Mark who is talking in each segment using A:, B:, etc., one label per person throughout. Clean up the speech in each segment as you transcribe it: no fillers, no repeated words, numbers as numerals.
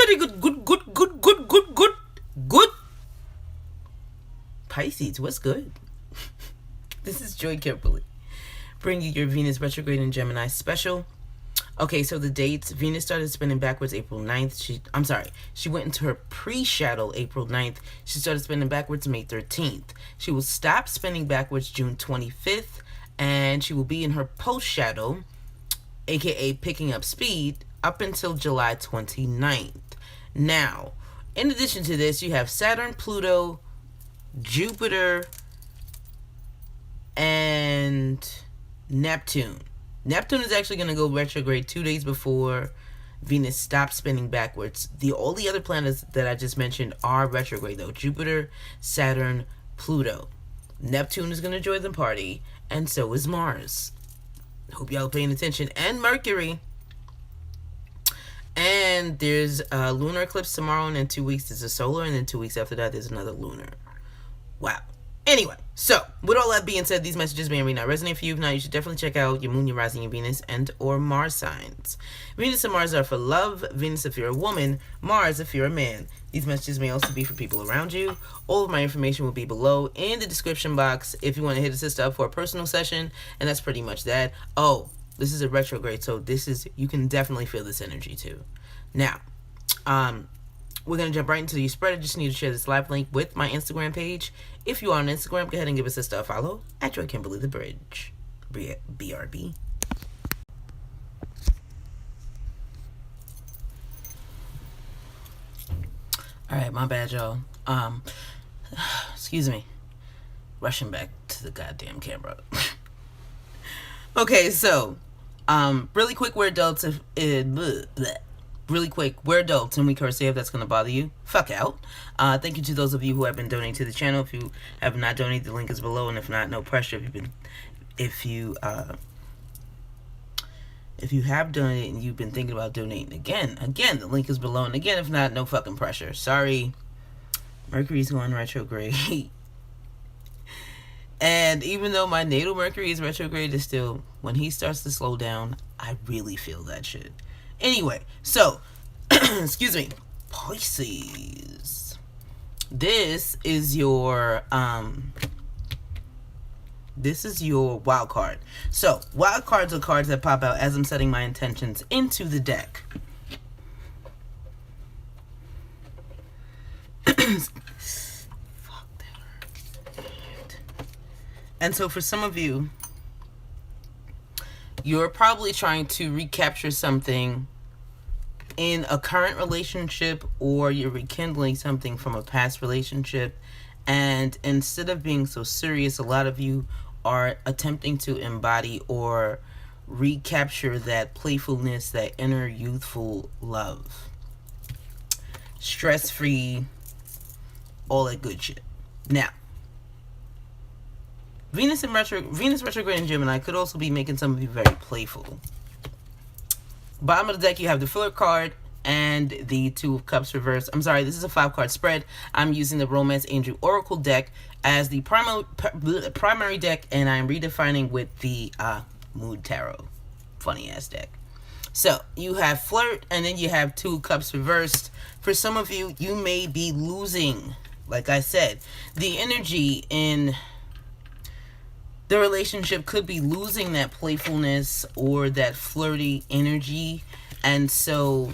A: very good. Good. Pisces, what's good? This is Joy Kimberly, bringing you your Venus retrograde in Gemini special. Okay, so the dates: Venus started spinning backwards April 9th. She went into her pre-shadow April 9th. She started spinning backwards May 13th. She will stop spinning backwards June 25th, and she will be in her post-shadow, aka picking up speed, up until July 29th. Now, in addition to this, you have Saturn, Pluto, Jupiter, and Neptune. Neptune is actually going to go retrograde 2 days before Venus stops spinning backwards. All the other planets that I just mentioned are retrograde, though. Jupiter, Saturn, Pluto. Neptune is going to join the party, and so is Mars. Hope y'all are paying attention. And Mercury. And there's a lunar eclipse tomorrow, and in 2 weeks there's a solar, and then 2 weeks after that there's another lunar. Wow. Anyway, so with all that being said, these messages may or may not resonate for you. If not, you should definitely check out your moon, your rising, your Venus, and or Mars signs. Venus and Mars are for love. Venus if you're a woman, Mars if you're a man. These messages may also be for people around you. All of my information will be below in the description box if you want to hit a sister up for a personal session. And that's pretty much that. Oh, this is a retrograde, so you can definitely feel this energy too. Now, we're going to jump right into the spread. I just need to share this live link with my Instagram page. If you are on Instagram, go ahead and give us a follow at JoyKimberlyTheBridge. BRB. Alright, my bad, y'all. Excuse me. Rushing back to the goddamn camera. Okay, so, really quick, we're adults. Really quick, we're adults and we curse. If that's going to bother you, fuck out. Thank you to those of you who have been donating to the channel. If you have not donated, the link is below, and if not, no pressure. If you have donated and you've been thinking about donating again, the link is below, and again, if not, no fucking pressure. Sorry, Mercury's going retrograde. And even though my natal Mercury is retrograde, is still, when he starts to slow down, I really feel that shit. Anyway, so, excuse me, Pisces. This is your wild card. So, wild cards are cards that pop out as I'm setting my intentions into the deck. Fuck, that hurt. And so for some of you, you're probably trying to recapture something in a current relationship, or you're rekindling something from a past relationship, and instead of being so serious, a lot of you are attempting to embody or recapture that playfulness, that inner youthful love. Stress-free, all that good shit. Now, Venus retrograde in Gemini could also be making some of you very playful. Bottom of the deck, you have the filler card and the Two of Cups reversed. I'm sorry, this is a 5-card spread. I'm using the Romance Angel Oracle deck as the primary deck, and I'm redefining with the Mood Tarot. Funny ass deck. So, you have flirt, and then you have Two Cups reversed. For some of you, you may be losing, like I said, the energy in the relationship could be losing that playfulness or that flirty energy, and so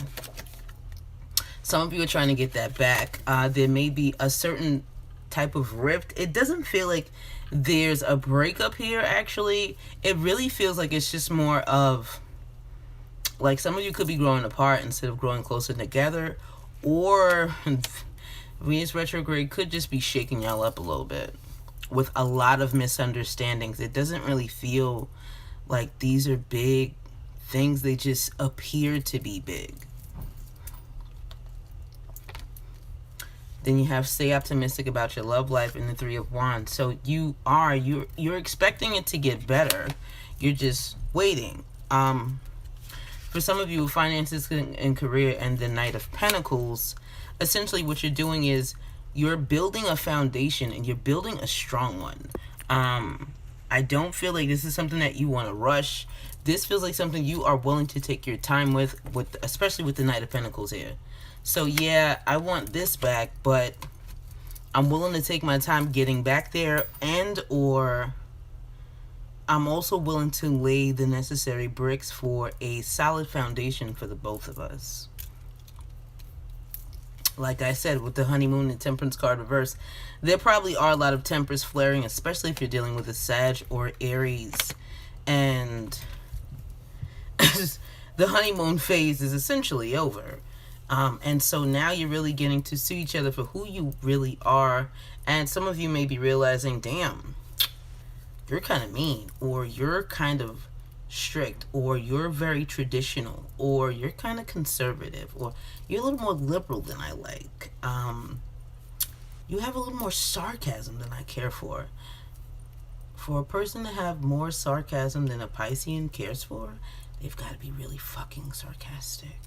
A: some of you are trying to get that back. There may be a certain type of rift. It doesn't feel like there's a breakup here, actually. It really feels like it's just more of, like, some of you could be growing apart instead of growing closer together, or Venus retrograde could just be shaking y'all up a little bit with a lot of misunderstandings. It doesn't really feel like these are big things. They just appear to be big. Then you have stay optimistic about your love life in the Three of Wands. So you're expecting it to get better. You're just waiting. For some of you, finances and career and the Knight of Pentacles, essentially what you're doing is you're building a foundation, and you're building a strong one. I don't feel like this is something that you want to rush. This feels like something you are willing to take your time with especially with the Knight of Pentacles here. So yeah, I want this back, but I'm willing to take my time getting back there, and or I'm also willing to lay the necessary bricks for a solid foundation for the both of us. Like I said, with the honeymoon and temperance card reverse, there probably are a lot of tempers flaring, especially if you're dealing with a Sag or Aries. And the honeymoon phase is essentially over. And so now you're really getting to see each other for who you really are. And some of you may be realizing, damn, you're kind of mean, or you're kind of strict, or you're very traditional, or you're kind of conservative, or you're a little more liberal than I like. You have a little more sarcasm than I care for. For a person to have more sarcasm than a Piscean cares for, they've got to be really fucking sarcastic.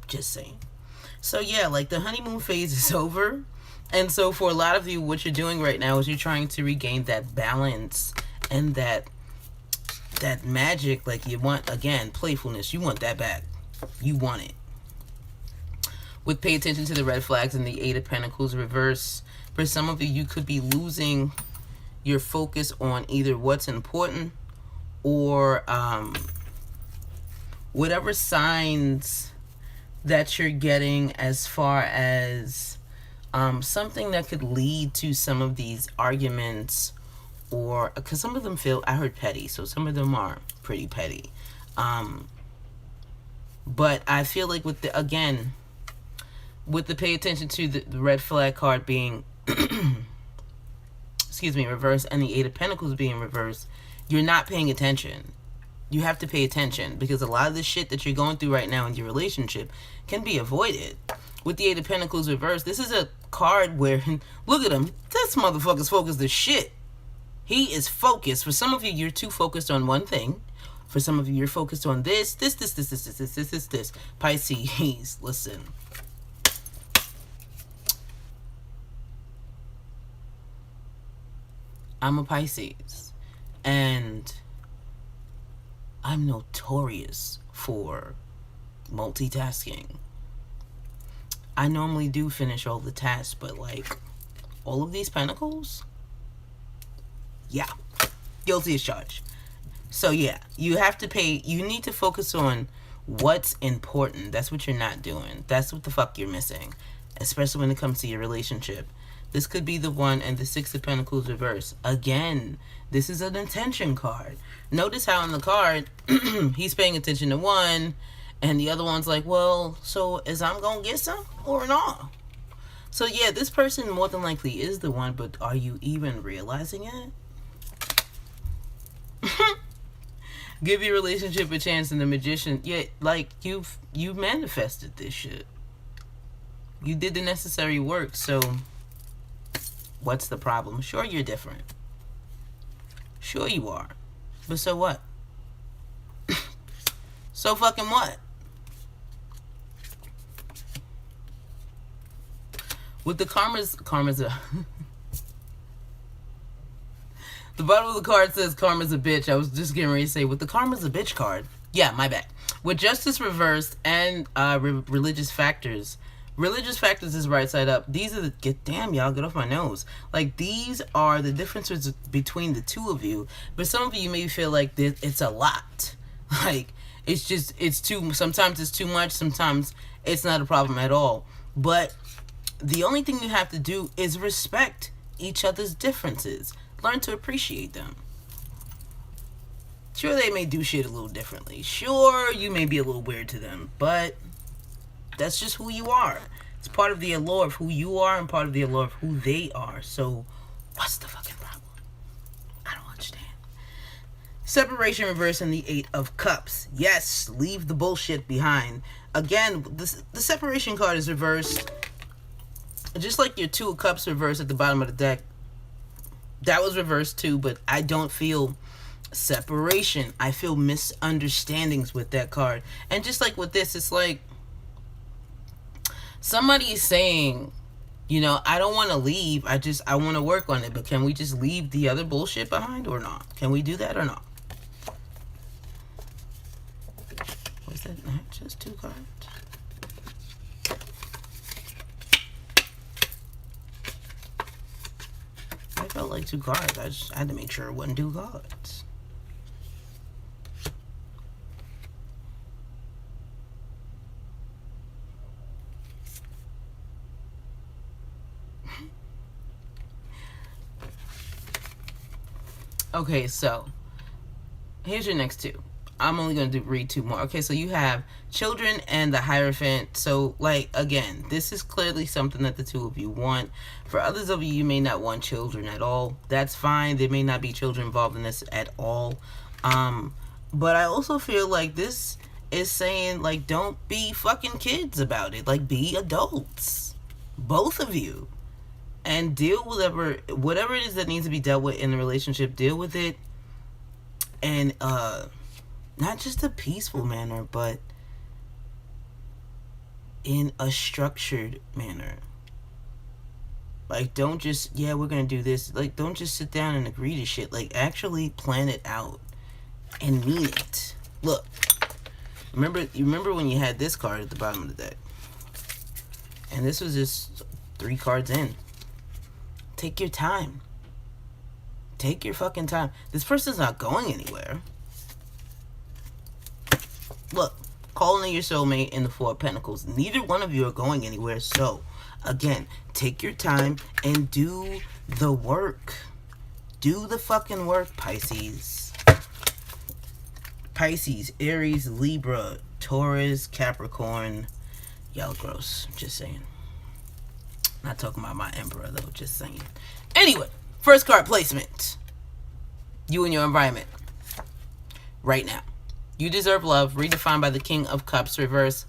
A: Just saying. So yeah, like the honeymoon phase is over. And so for a lot of you, what you're doing right now is you're trying to regain that balance and that magic. Like you want, again, playfulness. You want that back. You want it. With pay attention to the red flags and the Eight of Pentacles reverse. For some of you, you could be losing your focus on either what's important or whatever signs that you're getting as far as something that could lead to some of these arguments, or because some of them feel, I heard petty, so some of them are pretty petty. But I feel like with the, again, with the pay attention to the red flag card being excuse me, reverse, and the Eight of Pentacles being reversed, you're not paying attention. You have to pay attention, because a lot of the shit that you're going through right now in your relationship can be avoided. With the Eight of Pentacles reversed, this is a card where, look at him, this motherfucker's focused as shit. He is focused. For some of you, you're too focused on one thing. For some of you, you're focused on this. Pisces, listen. I'm a Pisces, and I'm notorious for multitasking. I normally do finish all the tasks, but like all of these pentacles, yeah, guilty as charged. So yeah, you have to pay, you need to focus on what's important. That's what you're not doing. That's what the fuck you're missing, especially when it comes to your relationship. This could be the one, and the Six of Pentacles reverse. Again, this is an intention card. Notice how in the card, he's paying attention to one, and the other one's like, well, so is I'm going to get some or not? So yeah, this person more than likely is the one, but are you even realizing it? Give your relationship a chance, and the Magician, yeah, like you manifested this shit. You did the necessary work, so what's the problem? Sure, you're different. Sure you are. But so what? So fucking what? With the karma's a... The bottom of the card says karma's a bitch. I was just getting ready to say, with the karma's a bitch card. Yeah, my bad. With justice reversed and religious factors. Religious factors is right side up. These are the, damn y'all, get off my nose. Like, these are the differences between the two of you. But some of you may feel like it's a lot. Like, it's just, sometimes it's too much. Sometimes it's not a problem at all. But the only thing you have to do is respect each other's differences. Learn to appreciate them. Sure, they may do shit a little differently. Sure, you may be a little weird to them. But that's just who you are. It's part of the allure of who you are and part of the allure of who they are. So, what's the fucking problem? I don't understand. Separation reverse and the Eight of Cups. Yes, leave the bullshit behind. Again, the separation card is reversed. Just like your Two of Cups reversed at the bottom of the deck. That was reversed too, but I don't feel separation. I feel misunderstandings with that card. And just like with this, it's like somebody is saying, I don't want to leave. I want to work on it. But can we just leave the other bullshit behind or not? Can we do that or not? Was that not just 2 cards? I felt like 2 cards. I had to make sure it wasn't 2 cards. Okay, so here's your next 2. I'm only going to read 2 more. Okay, so you have children and the Hierophant. So, like, again, this is clearly something that the 2 of you want. For others of you, you may not want children at all. That's fine. There may not be children involved in this at all. But I also feel like this is saying, like, don't be fucking kids about it. Like, be adults. Both of you. And deal with whatever it is that needs to be dealt with in the relationship. Deal with it. And, not just a peaceful manner, but in a structured manner. Like, don't just, yeah, we're gonna do this. Like, don't just sit down and agree to shit. Like, actually plan it out and mean it. Look, you remember when you had this card at the bottom of the deck? And this was just 3 cards in. Take your time. Take your fucking time. This person's not going anywhere. Look, calling in your soulmate in the 4 of Pentacles. Neither one of you are going anywhere. So, again, take your time and do the work. Do the fucking work, Pisces. Pisces, Aries, Libra, Taurus, Capricorn. Y'all gross. Just saying. Not talking about my emperor, though. Just saying. Anyway, first card placement. You and your environment. Right now. You deserve love, redefined by the King of Cups, reverse.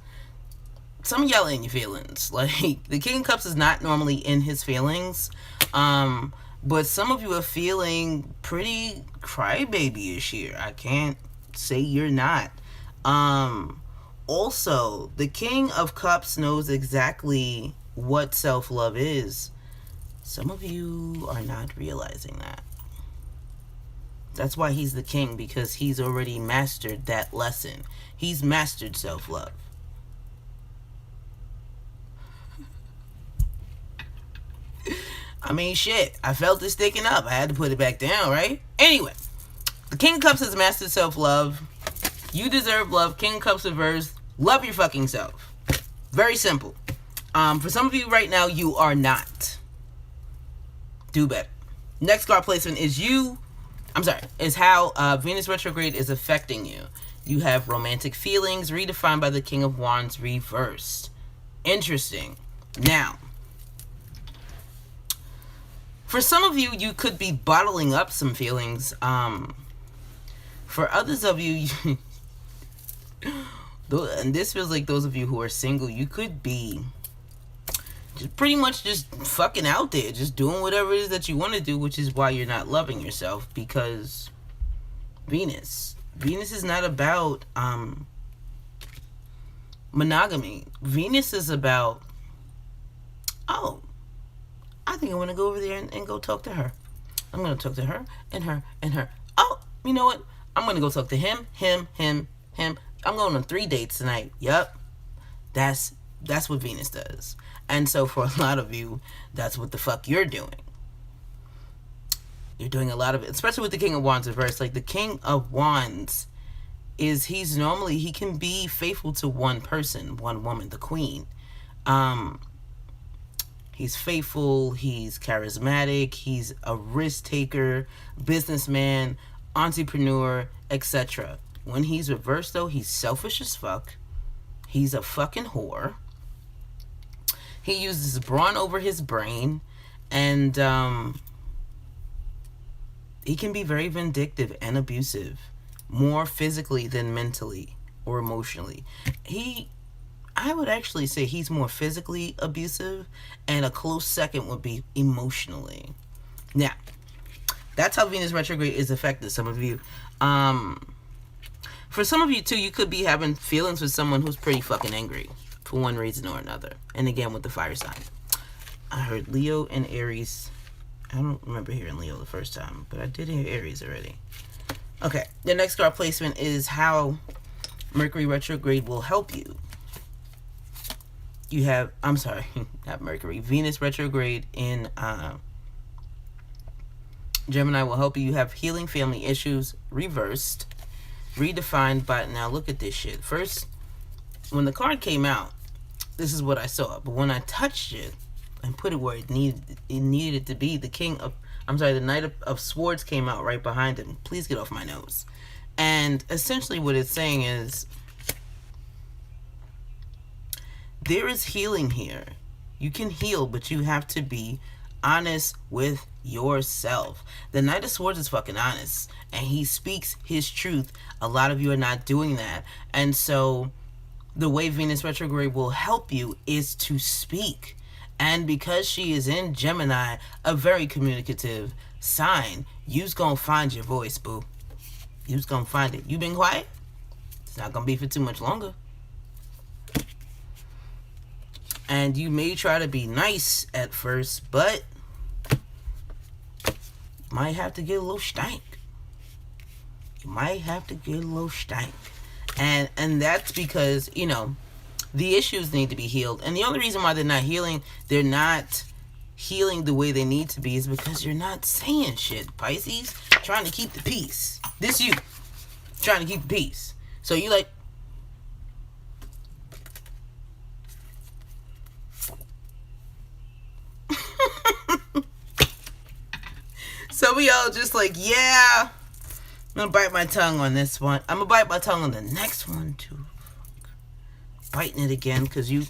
A: Some of y'all in your feelings. Like, the King of Cups is not normally in his feelings. But some of you are feeling pretty crybaby-ish here. I can't say you're not. Also, the King of Cups knows exactly what self-love is. Some of you are not realizing that. That's why he's the king, because he's already mastered that lesson. He's mastered self-love. I mean, shit. I felt it sticking up. I had to put it back down, right? Anyway, the King of Cups has mastered self-love. You deserve love. King of Cups reverse. Love your fucking self. Very simple. For some of you right now, you are not. Do better. Next card placement is is how Venus retrograde is affecting you. You have romantic feelings, redefined by the King of Wands, reversed. Interesting. Now, for some of you, you could be bottling up some feelings. For others of you, and this feels like those of you who are single, you could be just pretty much just fucking out there, just doing whatever it is that you want to do, which is why you're not loving yourself, because Venus is not about monogamy. Venus is about, oh, I think I want to go over there and go talk to her. I'm going to talk to her and her and her. Oh, you know what? I'm going to go talk to him. I'm going on 3 dates tonight. Yup. That's what Venus does. And so for a lot of you, that's what the fuck you're doing. You're doing a lot of it, especially with the King of Wands reverse. Like, the King of Wands he can be faithful to one person, one woman, the Queen. He's faithful, he's charismatic, he's a risk taker, businessman, entrepreneur, etc. When he's reversed, though, he's selfish as fuck. He's a fucking whore. He uses brawn over his brain, and he can be very vindictive and abusive, more physically than mentally or emotionally. I would actually say he's more physically abusive, and a close second would be emotionally. Now, that's how Venus retrograde is affected some of you. For some of you, too, you could be having feelings with someone who's pretty fucking angry for one reason or another. And again, with the fire sign. I heard Leo and Aries. I don't remember hearing Leo the first time, but I did hear Aries already. Okay, the next card placement is how Mercury retrograde will help you. You have, I'm sorry, not Mercury, Venus retrograde in Gemini will help you. You have healing family issues reversed, redefined by, now look at this shit. First, when the card came out, this is what I saw. But when I touched it and put it where it needed it to be, the Knight of Swords came out right behind him. Please get off my nose. And essentially what it's saying is, there is healing here. You can heal, but you have to be honest with yourself. The Knight of Swords is fucking honest, and he speaks his truth. A lot of you are not doing that. And so the way Venus retrograde will help you is to speak. And because she is in Gemini, a very communicative sign, you's gonna find your voice, boo. You's gonna find it. You been quiet? It's not gonna be for too much longer. And you may try to be nice at first, but you might have to get a little stank. You might have to get a little stank. And that's because, you know, the issues need to be healed. And the only reason why they're not healing the way they need to be is because you're not saying shit, Pisces. Trying to keep the peace. This you. Trying to keep the peace. So you like, some of y'all just like, yeah, I'm gonna bite my tongue on this one. I'm gonna bite my tongue on the next one too. Biting it again because you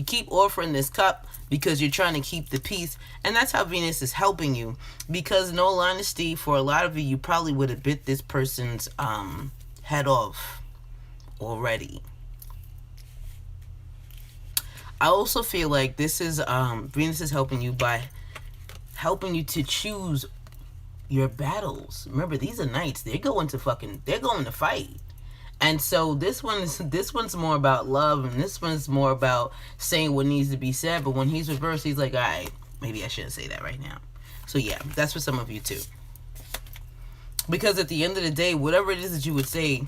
A: keep offering this cup because you're trying to keep the peace. And that's how Venus is helping you. Because in all honesty, for a lot of you, you probably would have bit this person's head off already. I also feel like this is Venus is helping you by helping you to choose your battles. Remember, these are knights. They're going to fight. And so this one's more about love, and this one's more about saying what needs to be said. But when he's reversed, he's like, all right, maybe I shouldn't say that right now. So yeah, that's for some of you too. Because at the end of the day, whatever it is that you would say,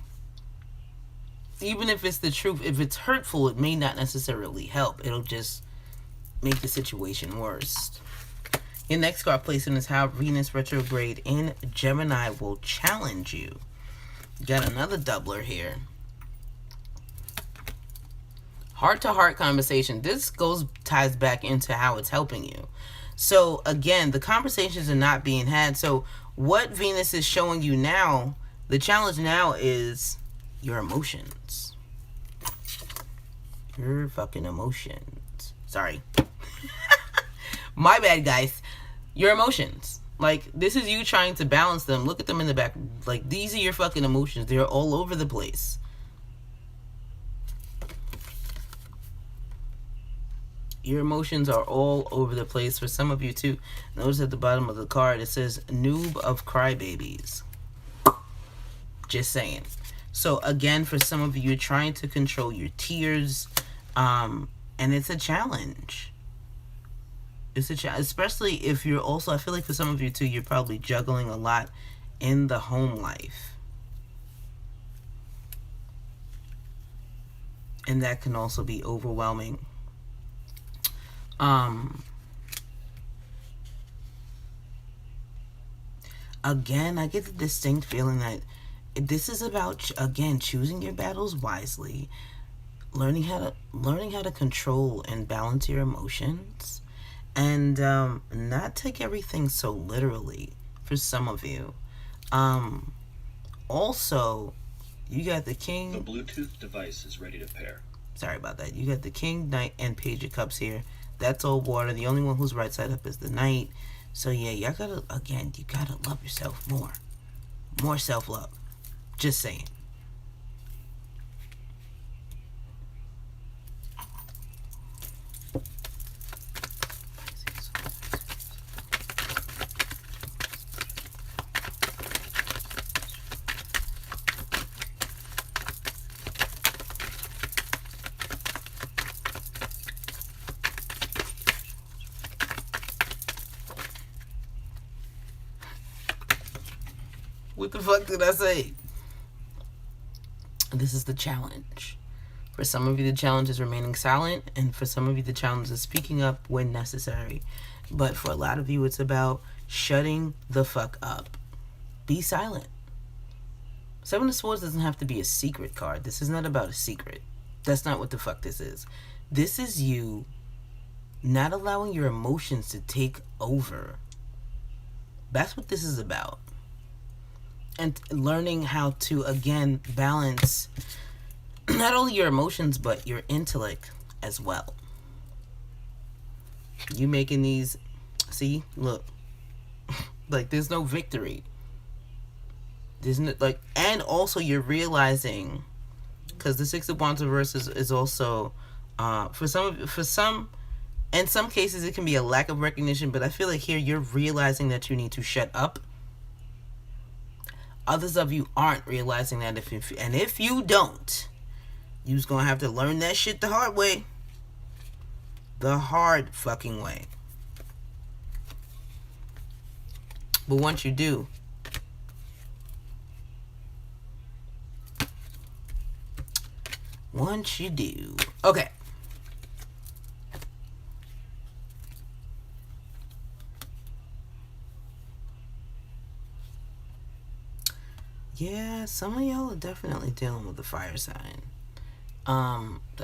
A: even if it's the truth, if it's hurtful, it may not necessarily help. It'll just make the situation worse. Your next card placement is how Venus retrograde in Gemini will challenge you. Got another doubler here. Heart-to-heart conversation. This ties back into how it's helping you. So again, the conversations are not being had. So what Venus is showing you now, the challenge now is your emotions. Your fucking emotions. Sorry. My bad, guys. Your emotions. Like, this is you trying to balance them. Look at them in the back. Like, these are your fucking emotions. They're all over the place. Your emotions are all over the place for some of you, too. Notice at the bottom of the card, it says, noob of crybabies. Just saying. So, again, for some of you, you're trying to control your tears. And it's a challenge. It's a challenge, especially if you're also, I feel like for some of you too, you're probably juggling a lot in the home life. And that can also be overwhelming. Again, I get the distinct feeling that this is about, again, choosing your battles wisely, learning how to control and balance your emotions. And not take everything so literally for some of you. Also, you got the King.
B: The Bluetooth device is ready to pair.
A: Sorry about that. You got the King, Knight, and Page of Cups here. That's all water. The only one who's right side up is the Knight. So yeah, you gotta love yourself more. More self-love. Just saying. What the fuck did I say? This is the challenge. For some of you, the challenge is remaining silent, and for some of you, the challenge is speaking up when necessary. But for a lot of you, it's about shutting the fuck up. Be silent. Seven of Swords doesn't have to be a secret card. This is not about a secret. That's not what the fuck this is. This is you not allowing your emotions to take over. That's what this is about. And learning how to, again, balance not only your emotions, but your intellect as well. You making these, see, look, like there's no victory. There's no, like, and also you're realizing, because the Six of Wands reverse is also, in some cases it can be a lack of recognition, but I feel like here you're realizing that you need to shut up. Others of you aren't realizing that, if you don't, you's gonna have to learn that shit the hard way. The hard fucking way. But once you do, okay. Yeah, some of y'all are definitely dealing with the fire sign.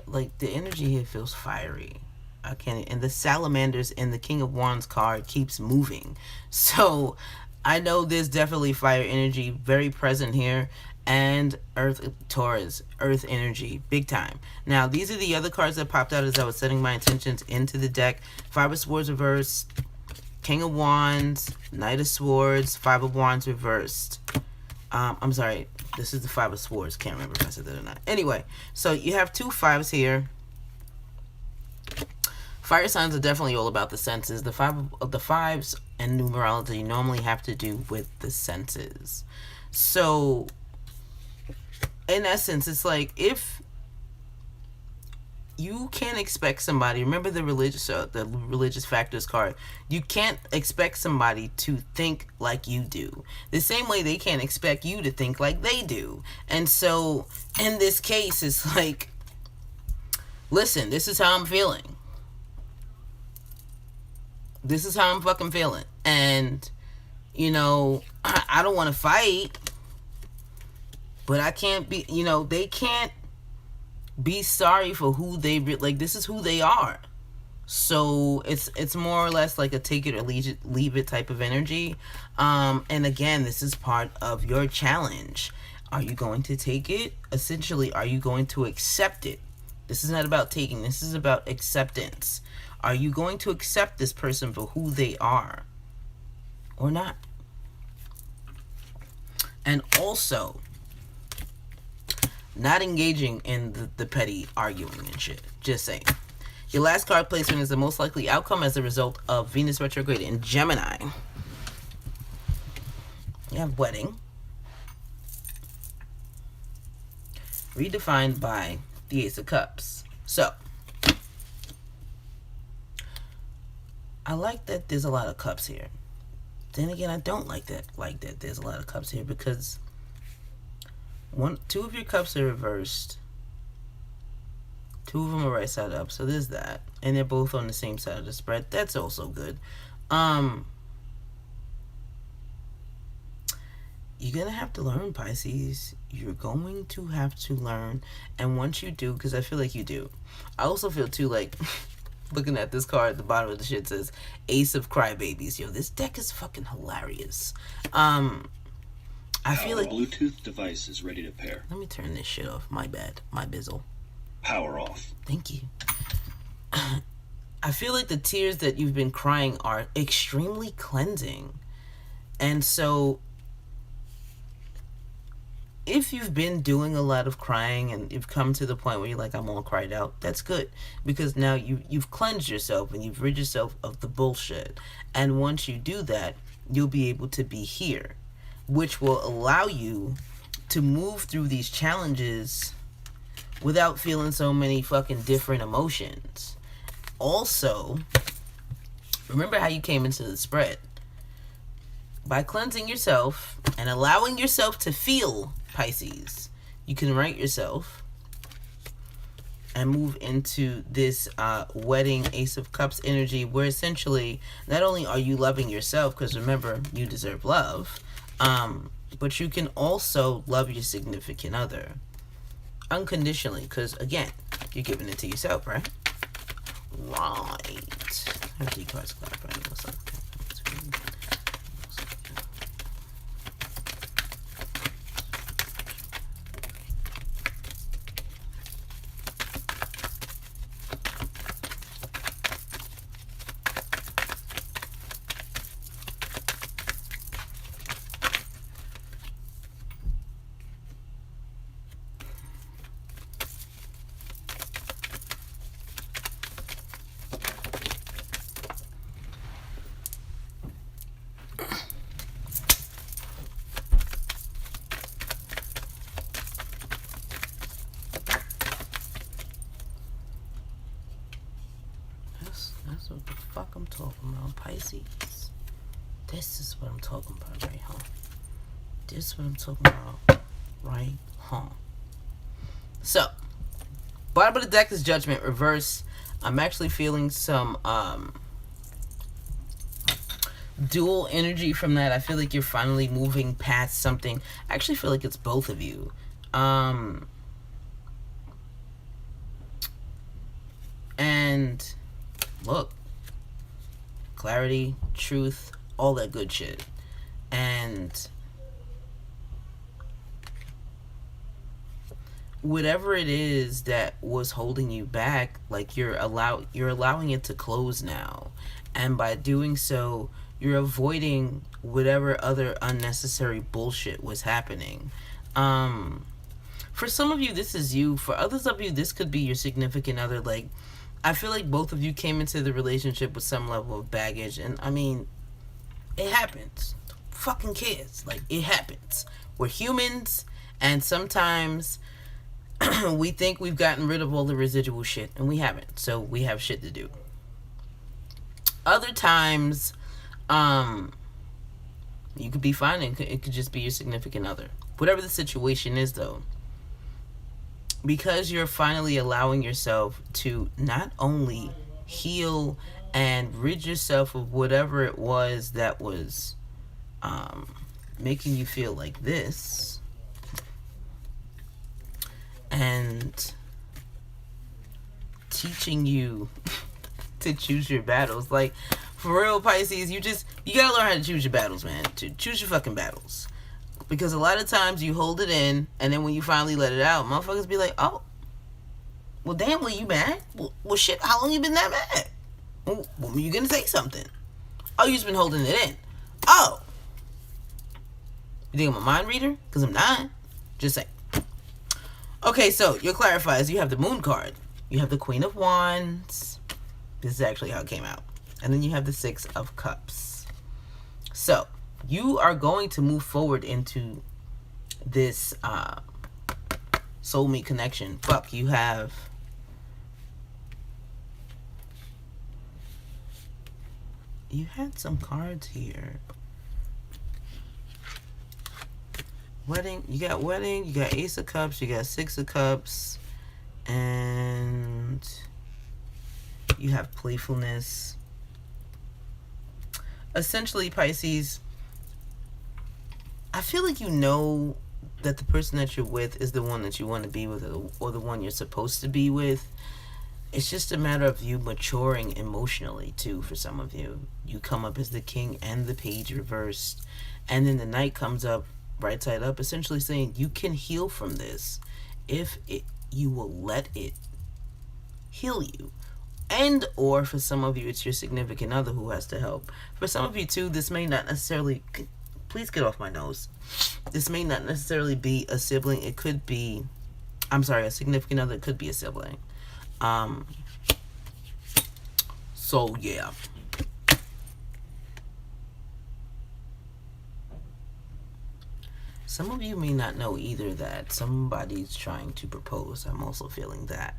A: Like the energy here feels fiery. I can't, and the salamanders in the King of Wands card keeps moving. So I know there's definitely fire energy very present here, and Earth, Taurus, Earth energy, big time. Now, these are the other cards that popped out as I was setting my intentions into the deck. Five of Swords reversed, King of Wands, Knight of Swords, Five of Wands reversed. I'm sorry, this is the Five of Swords. Can't remember if I said that or not. Anyway, so you have two fives here. Fire signs are definitely all about the senses. The fives and numerology normally have to do with the senses. So, in essence, it's like if you can't expect somebody, remember the religious factors card, you can't expect somebody to think like you do. The same way they can't expect you to think like they do. And so, in this case, it's like, listen, this is how I'm feeling. This is how I'm fucking feeling. And, you know, I don't want to fight, but I can't be, you know, they can't be sorry for who they, like, this is who they are. So it's more or less like a take it or leave it type of energy. And again, this is part of your challenge. Are you going to take it? Essentially, are you going to accept it? This is not about taking. This is about acceptance. Are you going to accept this person for who they are or not? And also, not engaging in the petty arguing and shit. Just saying. Your last card placement is the most likely outcome as a result of Venus retrograde in Gemini. You have wedding. Redefined by the Ace of Cups. So, I like that there's a lot of cups here. Then again, I don't like that there's a lot of cups here, because two of your cups are reversed. Two of them are right side up, so there's that. And they're both on the same side of the spread. That's also good. You're gonna have to learn, Pisces. You're going to have to learn. And once you do, because I feel like you do. I also feel too, like, looking at this card at the bottom of the shit says Ace of Crybabies. Yo, this deck is fucking hilarious. I feel like
B: Bluetooth device is ready to pair.
A: Let me turn this shit off. My bad. My bizzle.
B: Power off.
A: Thank you. I feel like the tears that you've been crying are extremely cleansing. And so, if you've been doing a lot of crying and you've come to the point where you're like, I'm all cried out, that's good. Because now you've cleansed yourself and you've rid yourself of the bullshit. And once you do that, you'll be able to be here, which will allow you to move through these challenges without feeling so many fucking different emotions. Also, remember how you came into the spread. by cleansing yourself and allowing yourself to feel, Pisces, you can right yourself and move into this wedding Ace of Cups energy, where essentially not only are you loving yourself, because remember, you deserve love, but you can also love your significant other unconditionally, because again, you're giving it to yourself, right? Right. I have cards clarifying. That's what the fuck I'm talking about, Pisces. This is what I'm talking about, right, huh? This is what I'm talking about, right, huh? So, bottom of the deck is Judgment, reverse. I'm actually feeling some dual energy from that. I feel like you're finally moving past something. I actually feel like it's both of you. And look, clarity, truth, all that good shit. And whatever it is that was holding you back, like you're allowing it to close now. And by doing so, you're avoiding whatever other unnecessary bullshit was happening. For some of you, this is you. For others of you, this could be your significant other. Like, I feel like both of you came into the relationship with some level of baggage. And, I mean, it happens. Fucking kids. Like, it happens. We're humans, and sometimes we think we've gotten rid of all the residual shit, and we haven't. So, we have shit to do. Other times, you could be fine, and it could just be your significant other. Whatever the situation is, though, because you're finally allowing yourself to not only heal and rid yourself of whatever it was that was making you feel like this, and teaching you to choose your battles. Like, for real, Pisces, you gotta learn how to choose your battles, man. To choose your fucking battles. Because a lot of times you hold it in, and then when you finally let it out, motherfuckers be like, oh, well, damn, were you mad? Well, shit, how long you been that mad? Well, when were you gonna say something? Oh, you just been holding it in. Oh. You think I'm a mind reader? Because I'm not. Just saying. Okay, so your clarifiers. You have the Moon card. You have the Queen of Wands. This is actually how it came out. And then you have the Six of Cups. So, you are going to move forward into this soulmate connection. Fuck, you had some cards here. Wedding, you got Ace of Cups, you got Six of Cups, and you have playfulness. Essentially, Pisces, I feel like you know that the person that you're with is the one that you want to be with, or the one you're supposed to be with. It's just a matter of you maturing emotionally, too, for some of you. You come up as the King and the Page reversed, and then the Knight comes up right side up, essentially saying you can heal from this if you will let it heal you. And or for some of you, it's your significant other who has to help. For some of you, too, this may not necessarily... Please get off my nose. This may not necessarily be a sibling. It could be... I'm sorry, a significant other. It could be a sibling. So, yeah. Some of you may not know either that somebody's trying to propose. I'm also feeling that.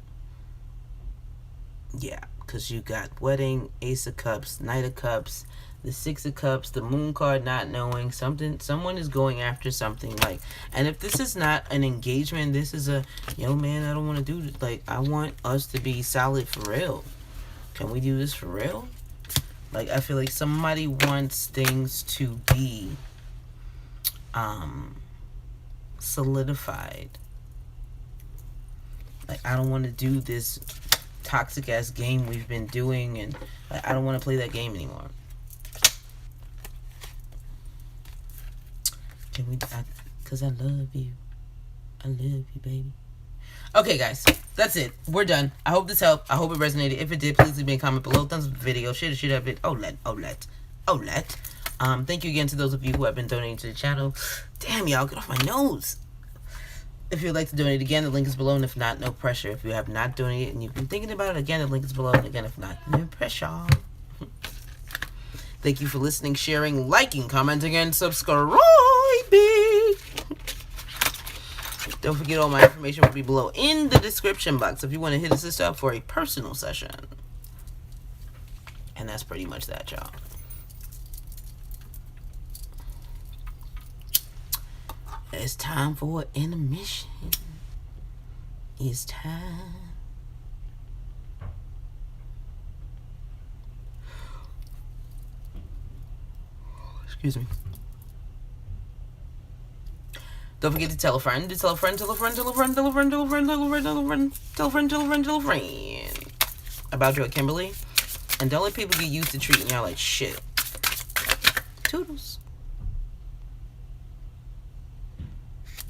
A: Yeah, because you got Wedding, Ace of Cups, Knight of Cups, the Six of Cups, the Moon card, not knowing something. Someone is going after something. Like, and if this is not an engagement, this is a, yo, man, I don't want to do this. Like, I want us to be solid for real. Can we do this for real? Like, I feel like somebody wants things to be solidified. Like, I don't want to do this toxic ass game we've been doing, and like, I don't want to play that game anymore. Can we? Cause I love you. I love you, baby. Okay, guys, that's it. We're done. I hope this helped. I hope it resonated. If it did, please leave me a comment below. Thumbs up the video. Share the shit out of it. Olet. Thank you again to those of you who have been donating to the channel. Damn, y'all, get off my nose. If you'd like to donate again, the link is below, and if not, no pressure. If you have not donated and you've been thinking about it, again, the link is below, and again, if not, no pressure. Thank you for listening, sharing, liking, commenting, and subscribing. Don't forget, all my information will be below in the description box if you want to hit a sister up for a personal session. And that's pretty much that, y'all. It's time for intermission. It's time. Excuse me. Don't forget to tell a friend, tell a friend, tell a friend, tell a friend, tell a friend, tell a friend, tell a friend, tell a friend, tell a friend, tell a friend, tell a friend about Joy Kimberly. And don't let people get used to treating y'all like shit. Toodles.